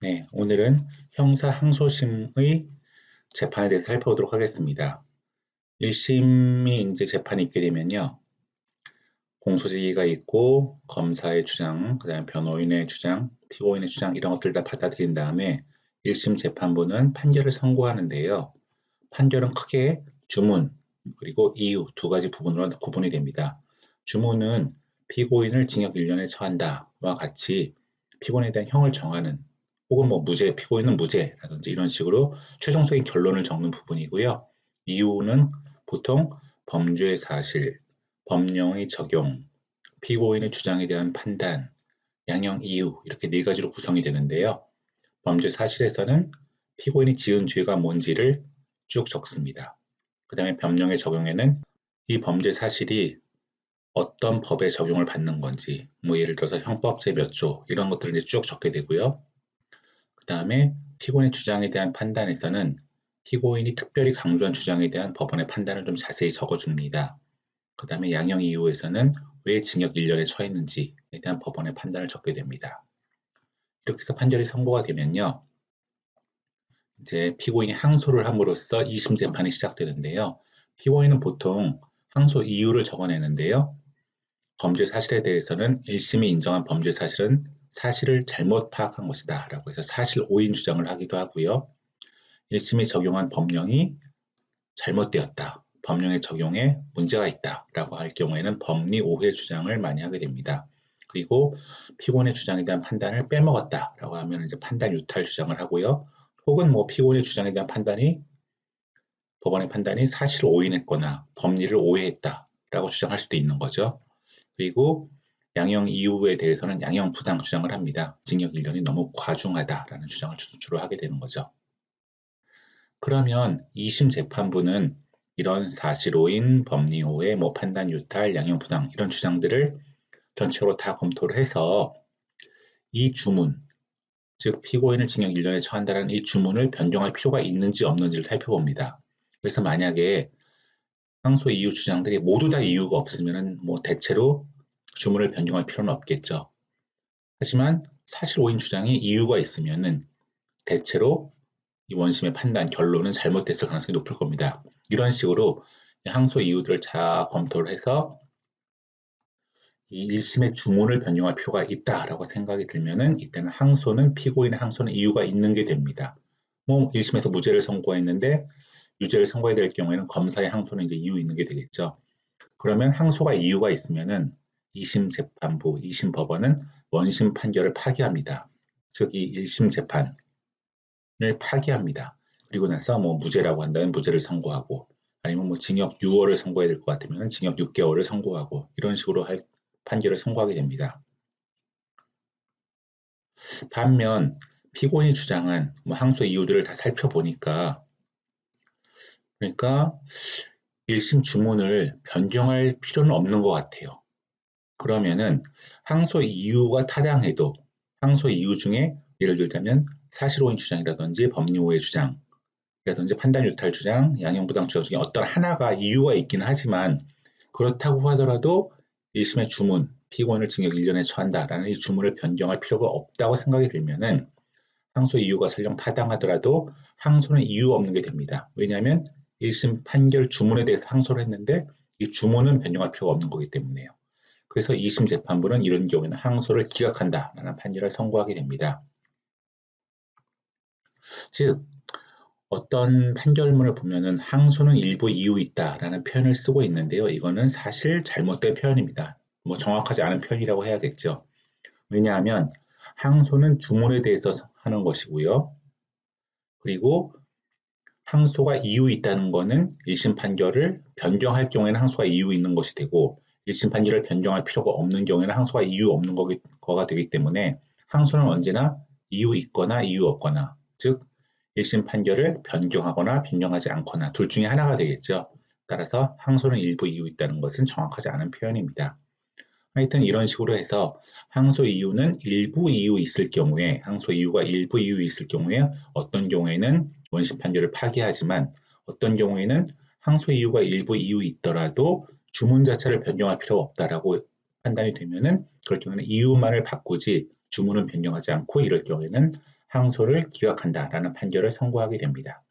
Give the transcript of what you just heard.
네, 오늘은 형사 항소심의 재판에 대해서 살펴보도록 하겠습니다. 1심이 이제 재판이 있게 되면요. 공소제기가 있고 검사의 주장, 그다음에 변호인의 주장, 피고인의 주장 이런 것들 다 받아들인 다음에 1심 재판부는 판결을 선고하는데요. 판결은 크게 주문 그리고 이유 두 가지 부분으로 구분이 됩니다. 주문은 피고인을 징역 1년에 처한다와 같이 피고인에 대한 형을 정하는 혹은 뭐 무죄, 피고인은 무죄라든지 이런 식으로 최종적인 결론을 적는 부분이고요. 이유는 보통 범죄의 사실, 법령의 적용, 피고인의 주장에 대한 판단, 양형 이유 이렇게 네 가지로 구성이 되는데요. 범죄 사실에서는 피고인이 지은 죄가 뭔지를 쭉 적습니다. 그 다음에 법령의 적용에는 이 범죄 사실이 어떤 법에 적용을 받는 건지, 뭐 예를 들어서 형법제 몇 조 이런 것들을 이제 쭉 적게 되고요. 그 다음에 피고인의 주장에 대한 판단에서는 피고인이 특별히 강조한 주장에 대한 법원의 판단을 좀 자세히 적어줍니다. 그 다음에 양형 이유에서는 왜 징역 1년에 처했는지에 대한 법원의 판단을 적게 됩니다. 이렇게 해서 판결이 선고가 되면요. 이제 피고인이 항소를 함으로써 2심 재판이 시작되는데요. 피고인은 보통 항소 이유를 적어내는데요. 범죄 사실에 대해서는 1심이 인정한 범죄 사실은 사실을 잘못 파악한 것이다 라고 해서 사실 오인 주장을 하기도 하고요. 1심이 적용한 법령이 잘못되었다. 법령의 적용에 문제가 있다 라고 할 경우에는 법리 오해 주장을 많이 하게 됩니다. 그리고 피고인의 주장에 대한 판단을 빼먹었다 라고 하면 이제 판단 유탈 주장을 하고요. 혹은 뭐 피고인의 주장에 대한 법원의 판단이 사실을 오인했거나 법리를 오해했다 라고 주장할 수도 있는 거죠. 그리고 양형 이유에 대해서는 양형 부당 주장을 합니다. 징역 1년이 너무 과중하다라는 주장을 주로 하게 되는 거죠. 그러면 2심 재판부는 이런 사실 오인, 법리 오해, 뭐 판단 유탈, 양형 부당 이런 주장들을 전체로 다 검토를 해서 이 주문, 즉 피고인을 징역 1년에 처한다는 이 주문을 변경할 필요가 있는지 없는지를 살펴봅니다. 그래서 만약에 항소 이유 주장들이 모두 다 이유가 없으면 뭐 대체로 주문을 변경할 필요는 없겠죠. 하지만 사실 오인 주장이 이유가 있으면은 대체로 이 원심의 판단 결론은 잘못됐을 가능성이 높을 겁니다. 이런 식으로 항소 이유들을 잘 검토를 해서 이 1심의 주문을 변경할 필요가 있다라고 생각이 들면은 이때는 피고인의 항소는 이유가 있는 게 됩니다. 뭐 1심에서 무죄를 선고했는데 유죄를 선고해야 될 경우에는 검사의 항소는 이제 이유 있는 게 되겠죠. 그러면 항소가 이유가 있으면은 2심 재판부, 2심 법원은 원심 판결을 파기합니다. 즉 이 1심 재판을 파기합니다. 그리고 나서 뭐 무죄라고 한다면 무죄를 선고하고 아니면 뭐 징역 6월을 선고해야 될 것 같으면 징역 6개월을 선고하고 이런 식으로 할 판결을 선고하게 됩니다. 반면 피고인이 주장한 뭐 항소 이유들을 다 살펴보니까 그러니까 1심 주문을 변경할 필요는 없는 것 같아요. 그러면은 항소 이유가 타당해도 항소 이유 중에 예를 들자면 사실오인 주장이라든지 법리오해 주장이라든지 판단 유탈 주장, 양형부당 주장 중에 어떤 하나가 이유가 있기는 하지만 그렇다고 하더라도 1심의 주문, 피고인을 징역 1년에 처한다라는 이 주문을 변경할 필요가 없다고 생각이 들면은 항소 이유가 설령 타당하더라도 항소는 이유 없는 게 됩니다. 왜냐하면 1심 판결 주문에 대해서 항소를 했는데 이 주문은 변경할 필요가 없는 거기 때문에요. 그래서 2심 재판부는 이런 경우에는 항소를 기각한다라는 판결을 선고하게 됩니다. 즉 어떤 판결문을 보면은 항소는 일부 이유 있다라는 표현을 쓰고 있는데요. 이거는 사실 잘못된 표현입니다. 뭐 정확하지 않은 표현이라고 해야겠죠. 왜냐하면 항소는 주문에 대해서 하는 것이고요. 그리고 항소가 이유 있다는 것은 1심 판결을 변경할 경우에는 항소가 이유 있는 것이 되고 1심 판결을 변경할 필요가 없는 경우에는 항소가 이유 없는 거가 되기 때문에 항소는 언제나 이유 있거나 이유 없거나 즉 1심 판결을 변경하거나 변경하지 않거나 둘 중에 하나가 되겠죠. 따라서 항소는 일부 이유 있다는 것은 정확하지 않은 표현입니다. 하여튼 이런 식으로 해서 항소 이유는 일부 이유 있을 경우에 항소 이유가 일부 이유 있을 경우에 어떤 경우에는 원심 판결을 파기하지만 어떤 경우에는 항소 이유가 일부 이유 있더라도 주문 자체를 변경할 필요가 없다라고 판단이 되면은 그럴 경우에는 이유만을 바꾸지 주문은 변경하지 않고 이럴 경우에는 항소를 기각한다라는 판결을 선고하게 됩니다.